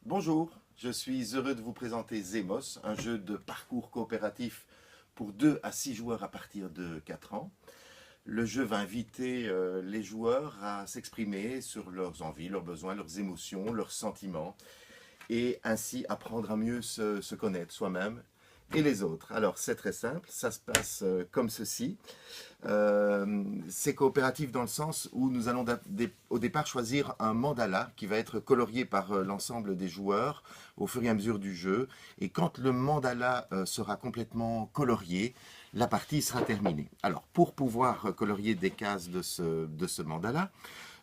Bonjour, je suis heureux de vous présenter Zemos, un jeu de parcours coopératif pour 2 à 6 joueurs à partir de 4 ans. Le jeu va inviter les joueurs à s'exprimer sur leurs envies, leurs besoins, leurs émotions, leurs sentiments, et ainsi apprendre à mieux se connaître soi-même et les autres. Alors c'est très simple, ça se passe comme ceci. C'est coopératif dans le sens où nous allons au départ choisir un mandala qui va être colorié par l'ensemble des joueurs au fur et à mesure du jeu. Et quand le mandala sera complètement colorié, la partie sera terminée. Alors pour pouvoir colorier des cases de ce mandala,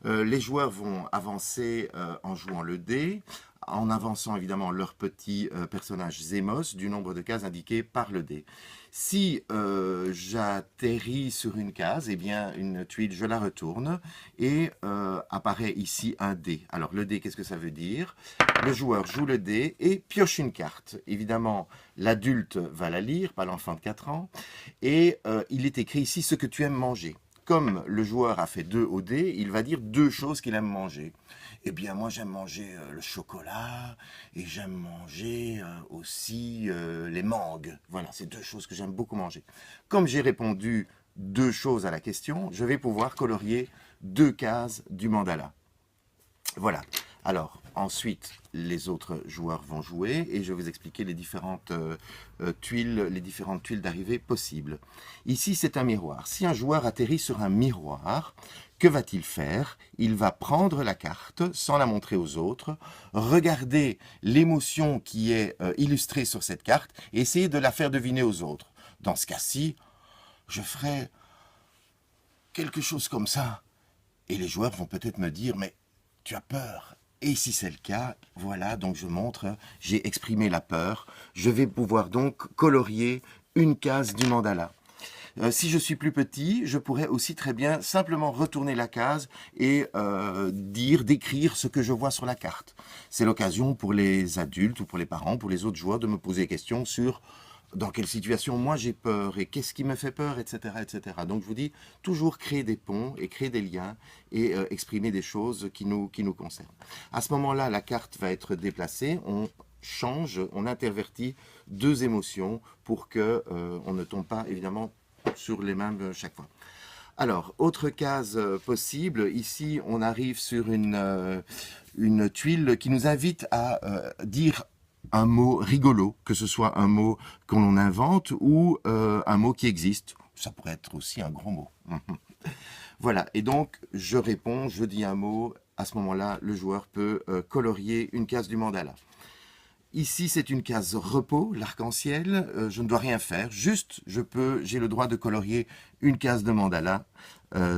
les joueurs vont avancer en jouant le dé, en avançant évidemment leur petit personnage Zemos du nombre de cases indiquées par le dé. Si j'atterris sur une case, eh bien une tuile, je la retourne et apparaît ici un dé. Alors le dé, qu'est-ce que ça veut dire? Le joueur joue le dé et pioche une carte. Évidemment, l'adulte va la lire, pas l'enfant de 4 ans, et il est écrit ici ce que tu aimes manger. Comme le joueur a fait 2 au dé, il va dire 2 choses qu'il aime manger. Eh bien, moi, j'aime manger le chocolat et j'aime manger aussi les mangues. Voilà, c'est 2 choses que j'aime beaucoup manger. Comme j'ai répondu 2 choses à la question, je vais pouvoir colorier 2 cases du mandala. Voilà. Alors, ensuite, les autres joueurs vont jouer et je vais vous expliquer les différentes tuiles d'arrivée possibles. Ici, c'est un miroir. Si un joueur atterrit sur un miroir, que va-t-il faire? Il va prendre la carte sans la montrer aux autres, regarder l'émotion qui est illustrée sur cette carte et essayer de la faire deviner aux autres. Dans ce cas-ci, je ferai quelque chose comme ça. Et les joueurs vont peut-être me dire, mais tu as peur. Et si c'est le cas, voilà, donc je montre, j'ai exprimé la peur. Je vais pouvoir donc colorier une case du mandala. Si je suis plus petit, je pourrais aussi très bien simplement retourner la case et décrire ce que je vois sur la carte. C'est l'occasion pour les adultes ou pour les parents, pour les autres joueurs de me poser des questions sur dans quelle situation moi j'ai peur et qu'est-ce qui me fait peur, etc., etc. Donc je vous dis, toujours créer des ponts et créer des liens et exprimer des choses qui nous concernent. À ce moment-là, la carte va être déplacée, on change, on intervertit 2 émotions pour que on ne tombe pas évidemment sur les mêmes chaque fois. Alors, autre case possible, ici on arrive sur une tuile qui nous invite à dire un mot rigolo, que ce soit un mot qu'on invente ou un mot qui existe. Ça pourrait être aussi un gros mot. Voilà, et donc je réponds, je dis un mot, à ce moment-là, le joueur peut colorier une case du mandala. Ici, c'est une case repos, l'arc-en-ciel. Je ne dois rien faire, juste j'ai le droit de colorier une case de mandala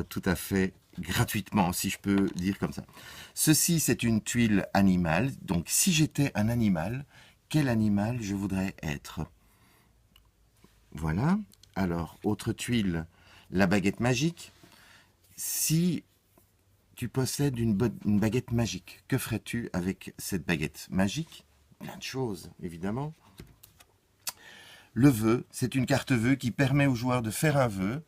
tout à fait gratuitement, si je peux dire comme ça. Ceci, c'est une tuile animale. Donc, si j'étais un animal, quel animal je voudrais être? Voilà. Alors, autre tuile, la baguette magique. Si tu possèdes une baguette magique, que ferais-tu avec cette baguette magique? Plein de choses, évidemment. Le vœu, c'est une carte vœu qui permet au joueur de faire un vœu.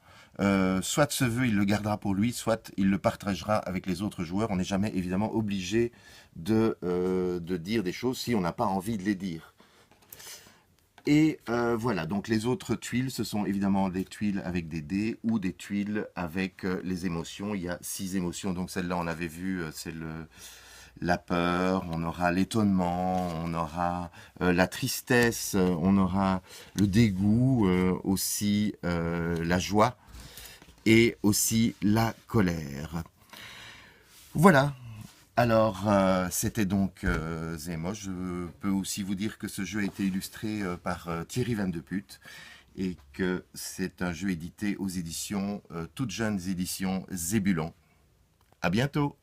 Soit ce vœu, il le gardera pour lui, soit il le partagera avec les autres joueurs. On n'est jamais, évidemment, obligé de dire des choses si on n'a pas envie de les dire. Et voilà, donc les autres tuiles, ce sont évidemment des tuiles avec des dés ou des tuiles avec les émotions. Il y a 6 émotions, donc celle-là, on avait vu, c'est la peur, on aura l'étonnement, on aura la tristesse, on aura le dégoût, aussi la joie et aussi la colère. Voilà. Alors, c'était donc Zemos. Je peux aussi vous dire que ce jeu a été illustré par Thierry Van de Putte et que c'est un jeu édité aux éditions, toutes jeunes éditions Zébulon. À bientôt!